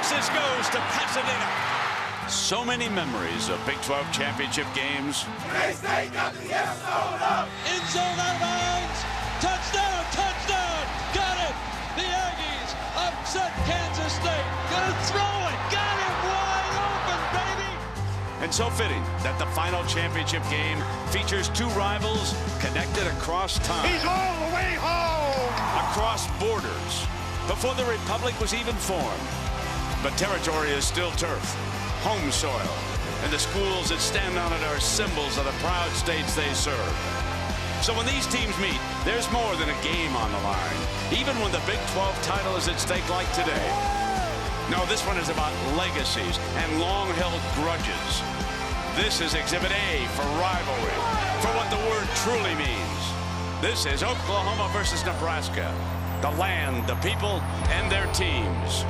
Texas goes to Pasadena. So many memories of Big 12 championship games. End zone out of bounds. Touchdown, touchdown. Got it. The Aggies upset Kansas State. Gonna throw it. Got it wide open, baby. And so fitting that the final championship game features two rivals connected across time. He's all the way home. Across borders. Before the Republic was even formed. But territory is still turf. Home soil, and the schools that stand on it are symbols of the proud states they serve. So when these teams meet, there's more than a game on the line, even when the Big 12 title is at stake like today. No, this one is about legacies and long-held grudges. This is Exhibit A for rivalry, for what the word truly means. This is Oklahoma versus Nebraska, the land, the people, and their teams.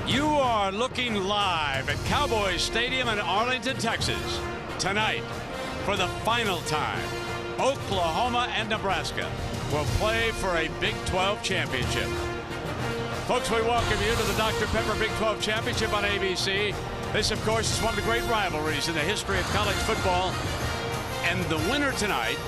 You are looking live at Cowboys Stadium in Arlington, Texas. Tonight, for the final time, Oklahoma and Nebraska will play for a Big 12 championship. Folks, we welcome you to the Dr. Pepper Big 12 Championship on ABC. This, of course, is one of the great rivalries in the history of college football. And the winner tonight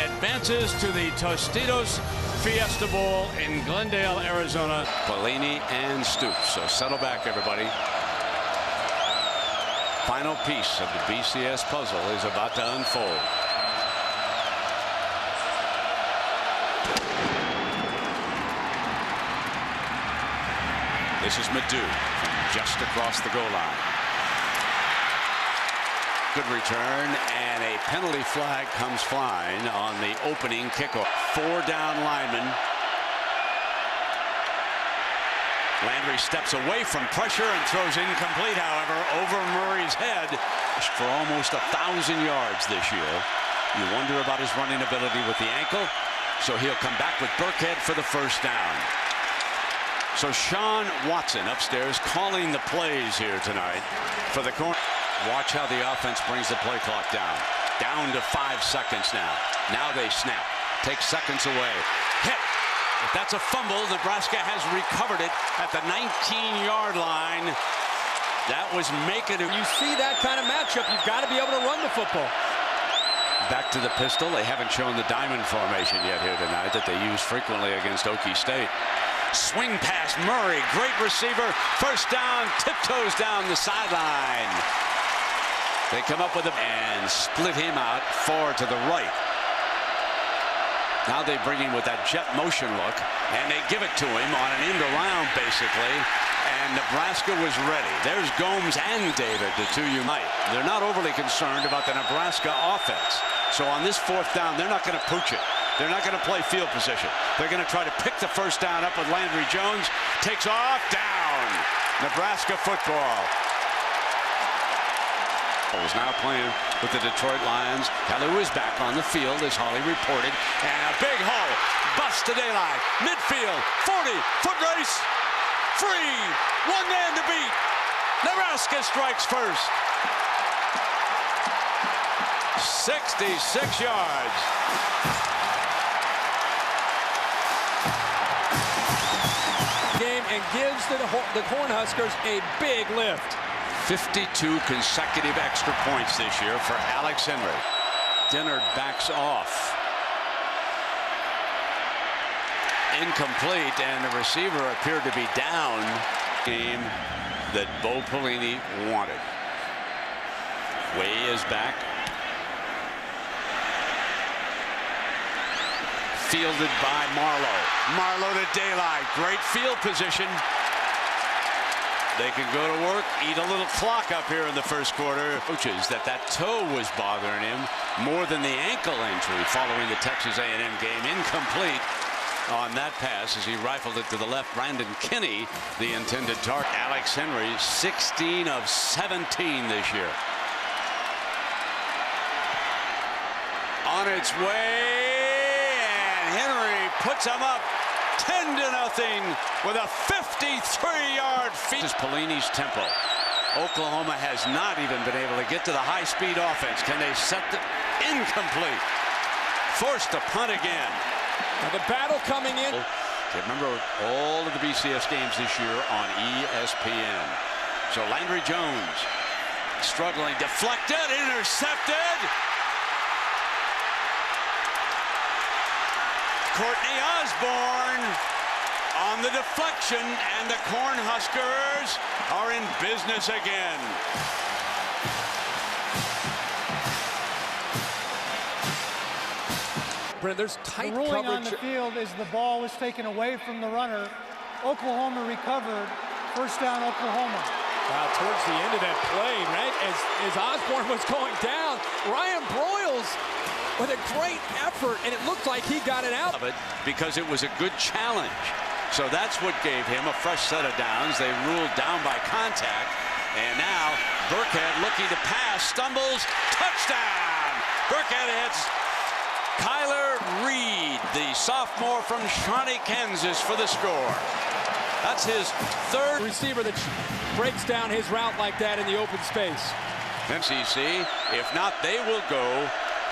advances to the Tostitos Fiesta Bowl in Glendale, Arizona. Pelini and Stoops. So settle back, everybody. Final piece of the BCS puzzle is about to unfold. This is Madu from just across the goal line. Good return, and a penalty flag comes flying on the opening kickoff. 4 down linemen. Landry steps away from pressure and throws incomplete, however, over Murray's head for almost 1,000 yards this year. You wonder about his running ability with the ankle, so he'll come back with Burkhead for the first down. So Sean Watson upstairs calling the plays here tonight for the corner. Watch how the offense brings the play clock down. Down to 5 seconds now. Now they snap. Take seconds away. Hit. If that's a fumble, Nebraska has recovered it at the 19-yard line. That was making it. You see that kind of matchup, you've got to be able to run the football. Back to the pistol. They haven't shown the diamond formation yet here tonight that they use frequently against Okie State. Swing pass, Murray. Great receiver. First down. Tiptoes down the sideline. They come up with him and split him out far to the right. Now they bring him with that jet motion look, and they give it to him on an end around, basically. And Nebraska was ready. There's Gomes and David, the two unite. They're not overly concerned about the Nebraska offense. So on this 4th down, they're not going to pooch it. They're not going to play field position. They're going to try to pick the first down up with Landry Jones. Takes off, down. Nebraska football. Is now playing with the Detroit Lions. Hellu is back on the field, as Holly reported. And a big hole. Bust to daylight. Midfield. 40-foot race. Free. 1 man to beat. Nebraska strikes first. 66 yards. Game and gives the Cornhuskers a big lift. 52 consecutive extra points this year for Alex Henry. Dennard backs off. Incomplete, and the receiver appeared to be down. Game that Bo Pelini wanted. Way is back. Fielded by Marlowe. Marlowe to daylight. Great field position. They can go to work, eat a little clock up here in the first quarter. Coaches that toe was bothering him more than the ankle injury following the Texas A&M game. Incomplete on that pass as he rifled it to the left. Brandon Kinney, the intended target. Alex Henry, 16 of 17 this year. On its way, and Henry puts them up 10-0 with a 53-yard feed. This is Pelini's tempo. Oklahoma has not even been able to get to the high-speed offense. Can they set the incomplete? Forced to punt again. Now the battle coming in. Remember all of the BCS games this year on ESPN. So Landry Jones struggling, deflected, intercepted. Courtney Osborne on the deflection, and the Cornhuskers are in business again. Brent, there's tight the ruling coverage on the field is the ball was taken away from the runner. Oklahoma recovered. First down, Oklahoma. Wow, towards the end of that play, right, as Osborne was going down, Ryan Broyles with a great effort, and it looked like he got it out of it because it was a good challenge. So that's what gave him a fresh set of downs. They ruled down by contact, and now Burkhead looking to pass, stumbles, touchdown. Burkhead hits Kyler Reed, the sophomore from Shawnee, Kansas, for the score. That's his third receiver that breaks down his route like that in the open space. MCC, if not, they will go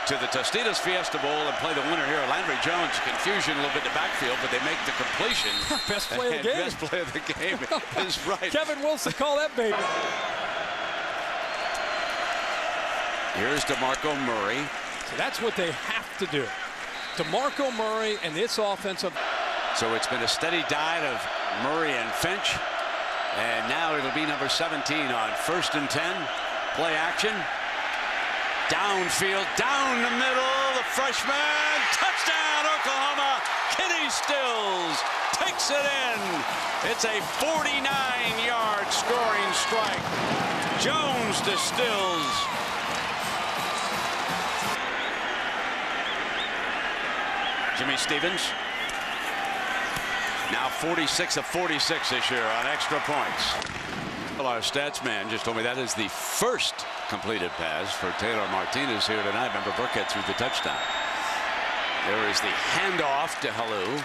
to the Tostitos Fiesta Bowl and play the winner here. Landry Jones, confusion a little bit in the backfield, but they make the completion. Best play of the game. Best play of the game is right. Kevin Wilson, call that baby. Here's DeMarco Murray. So that's what they have to do. DeMarco Murray and this offensive. So it's been a steady diet of Murray and Finch. And now it'll be number 17 on 1st and 10. Play action. Downfield, down the middle, the freshman, touchdown Oklahoma. Kenny Stills takes it in. It's a 49-yard scoring strike. Jones to Stills. Jimmy Stevens. Now 46 of 46 this year on extra points. Well, our stats man just told me that is the first completed pass for Taylor Martinez here tonight. Remember, Burkhead threw the touchdown. There is the handoff to Halou,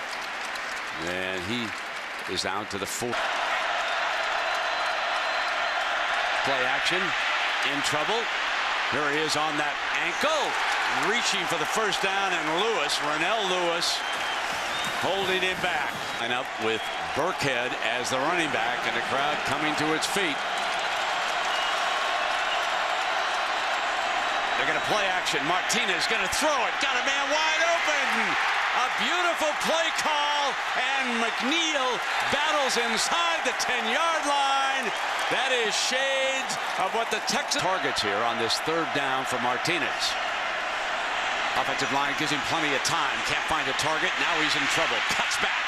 and he is down to the 4. Play action, in trouble. Here he is on that ankle, reaching for the first down, and Rennell Lewis, holding him back. And up with Burkhead as the running back, and the crowd coming to its feet. They're going to play action. Martinez going to throw it. Got a man wide open. A beautiful play call, and McNeil battles inside the 10-yard line. That is shades of what the Texas targets here on this 3rd down for Martinez. Offensive line gives him plenty of time. Can't find a target. Now he's in trouble. Cuts back.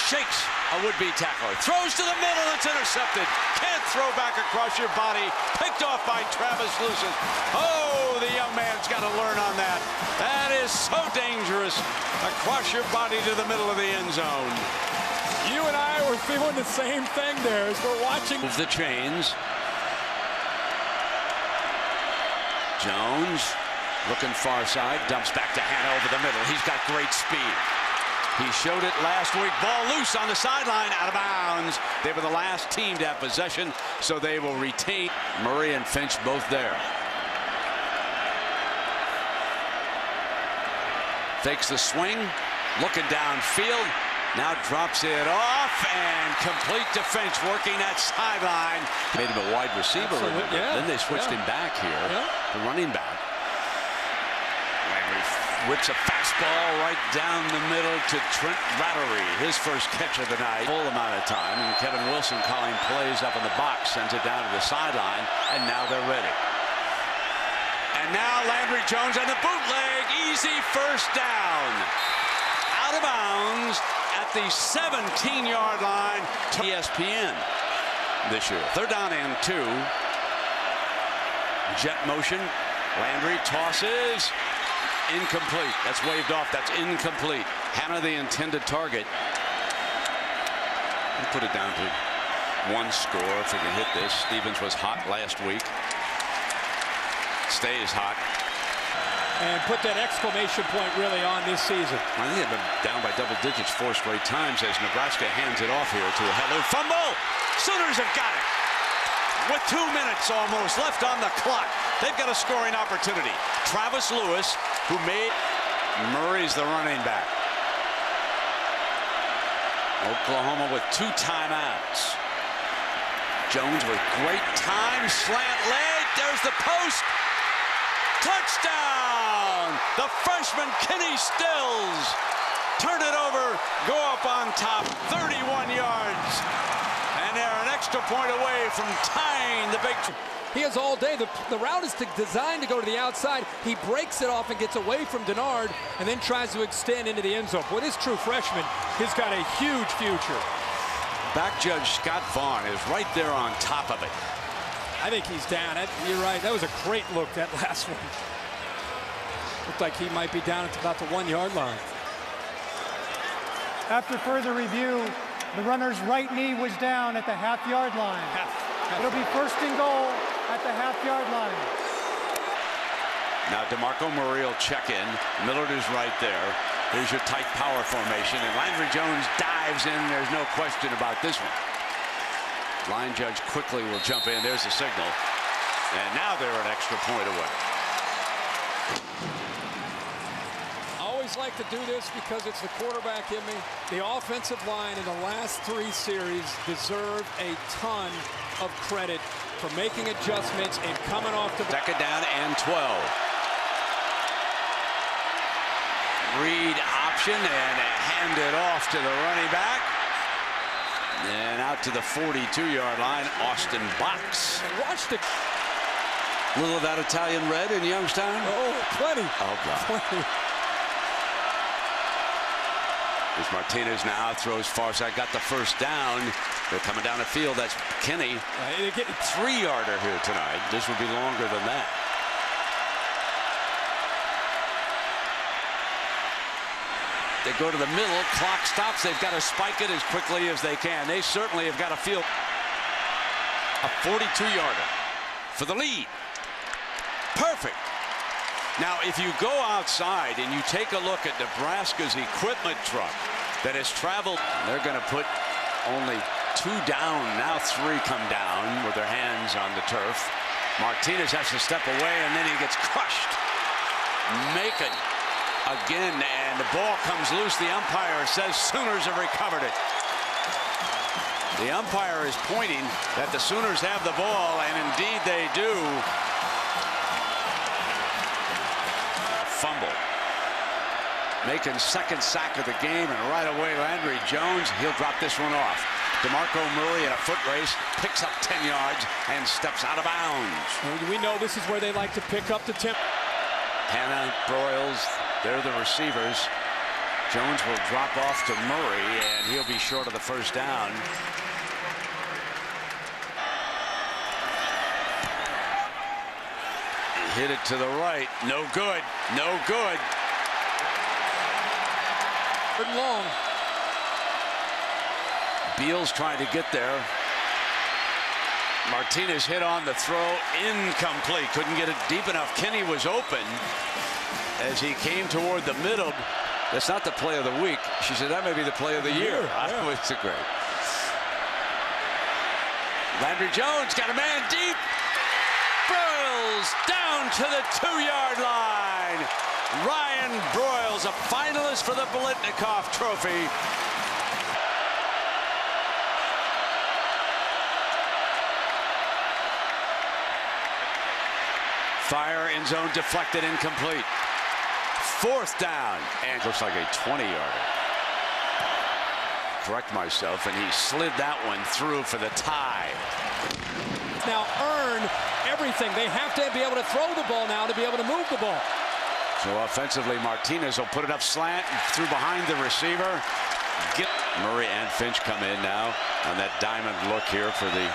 Shakes a would-be tackler. Throws to the middle. It's intercepted. Can't throw back across your body. Picked off by Travis Lucas. Oh, the young man's got to learn on that. That is so dangerous. Across your body to the middle of the end zone. You and I were feeling the same thing there as we're watching. Move the chains. Jones looking far side. Dumps back to Hannah over the middle. He's got great speed. He showed it last week. Ball loose on the sideline, out of bounds. They were the last team to have possession, so they will retain. Murray and Finch both there. Fakes the swing, looking downfield. Now drops it off and complete to Finch, working that sideline. Made him a wide receiver. Yeah. Then they switched him back here, the running back. Whips a fastball right down the middle to Trent Rattery. His first catch of the night. Full amount of time. And Kevin Wilson calling plays up in the box. Sends it down to the sideline. And now they're ready. And now Landry Jones on the bootleg. Easy first down. Out of bounds at the 17-yard line to ESPN this year. 3rd down and 2. Jet motion. Landry tosses. Incomplete. That's waved off. That's incomplete. Hannah, the intended target. We'll put it down to 1 score if we can hit this. Stevens was hot last week. Stays hot. and put that exclamation point really on this season. I think they've been down by double digits 4 straight times as Nebraska hands it off here to a Hello fumble. Sooners have got it. With 2 minutes almost left on the clock, they've got a scoring opportunity. Travis Lewis, who made Murray's the running back. Oklahoma with 2 timeouts. Jones with great time, slant leg, there's the post. Touchdown! The freshman Kenny Stills turn it over, go up on top, 31 yards. And they're an extra point away from tying the big. He has all day. The route is designed to go to the outside. He breaks it off and gets away from Denard and then tries to extend into the end zone. Boy, this true freshman has got a huge future. Back judge Scott Vaughn is right there on top of it. I think he's down. You're right. That was a great look, that last one. Looked like he might be down at about the 1-yard line. After further review, the runner's right knee was down at the half-yard line. It'll be 1st and goal at the half-yard line. Now DeMarco Murray will check in. Millard is right there. Here's your tight power formation, and Landry Jones dives in. There's no question about this one. Line judge quickly will jump in. There's the signal. And now they're an extra point away. I always like to do this because it's the quarterback in me. The offensive line in the last 3 series deserve a ton of credit for making adjustments and coming off the 2nd down and 12. Read option and hand it off to the running back. And out to the 42-yard line, Austin Box. Watch the Little of that Italian red in Youngstown? Oh, plenty. Oh, God. Plenty. As Martinez now throws far side, got the 1st down. They're coming down the field. That's Kenny. They're getting 3-yarder here tonight. This would be longer than that. They go to the middle, clock stops. They've got to spike it as quickly as they can. They certainly have got to feel a 42-yarder for the lead. Perfect. Now, if you go outside and you take a look at Nebraska's equipment truck that has traveled, they're going to put only 2 down. Now 3 come down with their hands on the turf. Martinez has to step away, and then he gets crushed. Macon again, and the ball comes loose. The umpire says Sooners have recovered it. The umpire is pointing that the Sooners have the ball, and indeed they do. Fumble. Macon's 2nd sack of the game, and right away Landry Jones, he'll drop this one off. DeMarco Murray in a foot race picks up 10 yards and steps out of bounds. We know this is where they like to pick up the tempo. Hannah, Broyles, they're the receivers. Jones will drop off to Murray, and he'll be short of the 1st down. Hit it to the right. No good. No good. 3rd and long. Beals trying to get there. Martinez hit on the throw. Incomplete. Couldn't get it deep enough. Kenny was open as he came toward the middle. That's not the play of the week. She said that may be the play of the year. Yeah. It's a great. Landry Jones got a man deep. Broyles down to the 2-yard line. Ryan Broyles, a finalist for the Biletnikoff Trophy. Fire, end zone deflected, incomplete. 4th down, and looks like a 20-yarder. Correct myself, and he slid that one through for the tie. Now earn everything. They have to be able to throw the ball now to be able to move the ball. So offensively, Martinez will put it up slant and through behind the receiver. Murray and Finch come in now on that diamond look here for the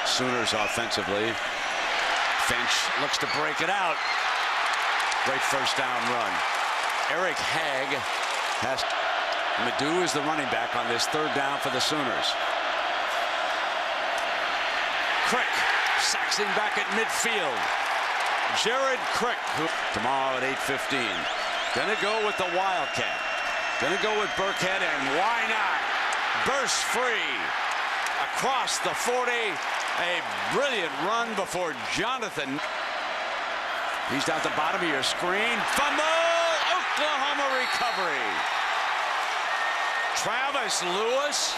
Sooners offensively. Finch looks to break it out. Great 1st down run. Eric Hagg has Madu is the running back on this 3rd down for the Sooners. Crick sacks him back at midfield. Jared Crick, who tomorrow at 8:15. Gonna go with the Wildcat. Gonna go with Burkhead, and why not? Bursts free across the 40. A brilliant run before Jonathan. He's down at the bottom of your screen. Fumble! Oklahoma recovery. Travis Lewis.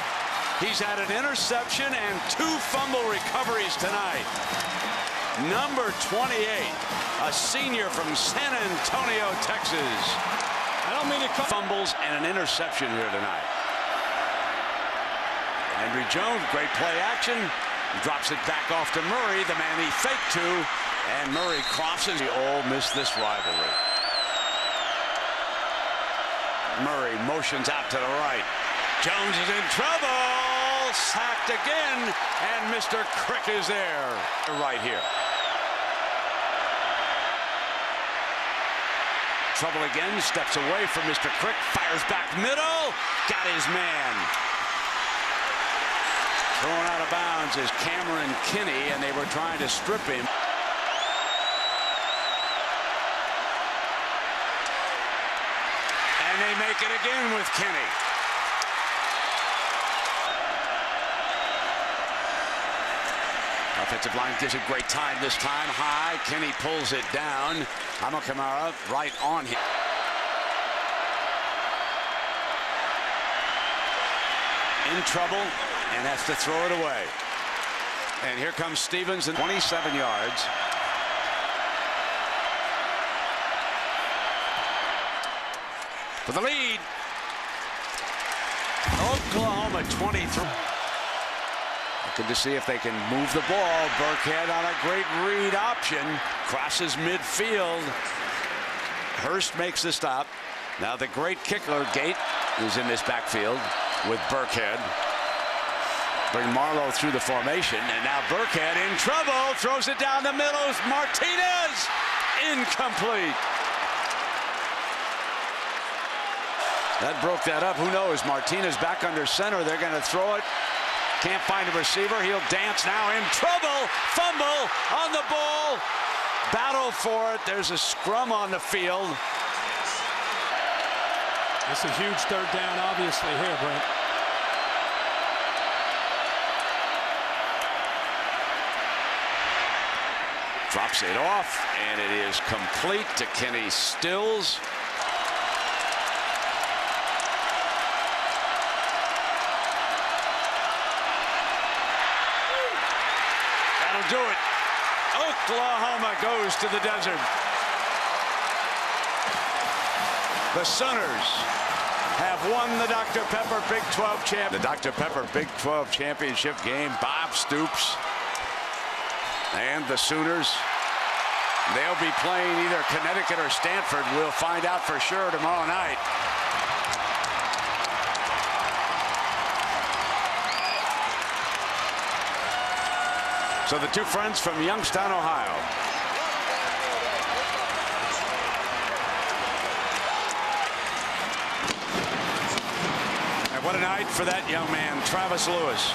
He's had an interception and 2 fumble recoveries tonight. Number 28, a senior from San Antonio, Texas. I don't mean to fumbles and an interception here tonight. Henry Jones, great play action. Drops it back off to Murray, the man he faked to, and Murray crosses. The Ole Miss this rivalry. Murray motions out to the right. Jones is in trouble. Sacked again, and Mr. Crick is there. Right here. Trouble again, steps away from Mr. Crick, fires back middle, got his man. Thrown out of bounds is Cameron Kinney, and they were trying to strip him. And they make it again with Kinney. Offensive line gives it great time this time. High, Kinney pulls it down. Amakamara right on him. In trouble and has to throw it away. And here comes Stevens, and 27 yards. For the lead. Oklahoma 23. Looking to see if they can move the ball. Burkhead on a great read option. Crosses midfield. Hurst makes the stop. Now the great kicker, Gate, is in this backfield with Burkhead. Bring Marlowe through the formation, and now Burkhead in trouble. Throws it down the middle. Martinez, incomplete. That broke that up. Who knows? Martinez back under center. They're going to throw it. Can't find a receiver. He'll dance now. In trouble. Fumble on the ball. Battle for it. There's a scrum on the field. It's a huge third down, obviously, here, Brent. Drops it off, and it is complete to Kenny Stills. That'll do it. Oklahoma goes to the desert. The Sooners have won the Dr. Pepper Big 12 champ. The Dr. Pepper Big 12 championship game. Bob Stoops and the Sooners. They'll be playing either Connecticut or Stanford. We'll find out for sure tomorrow night. So the two friends from Youngstown, Ohio. And what a night for that young man, Travis Lewis.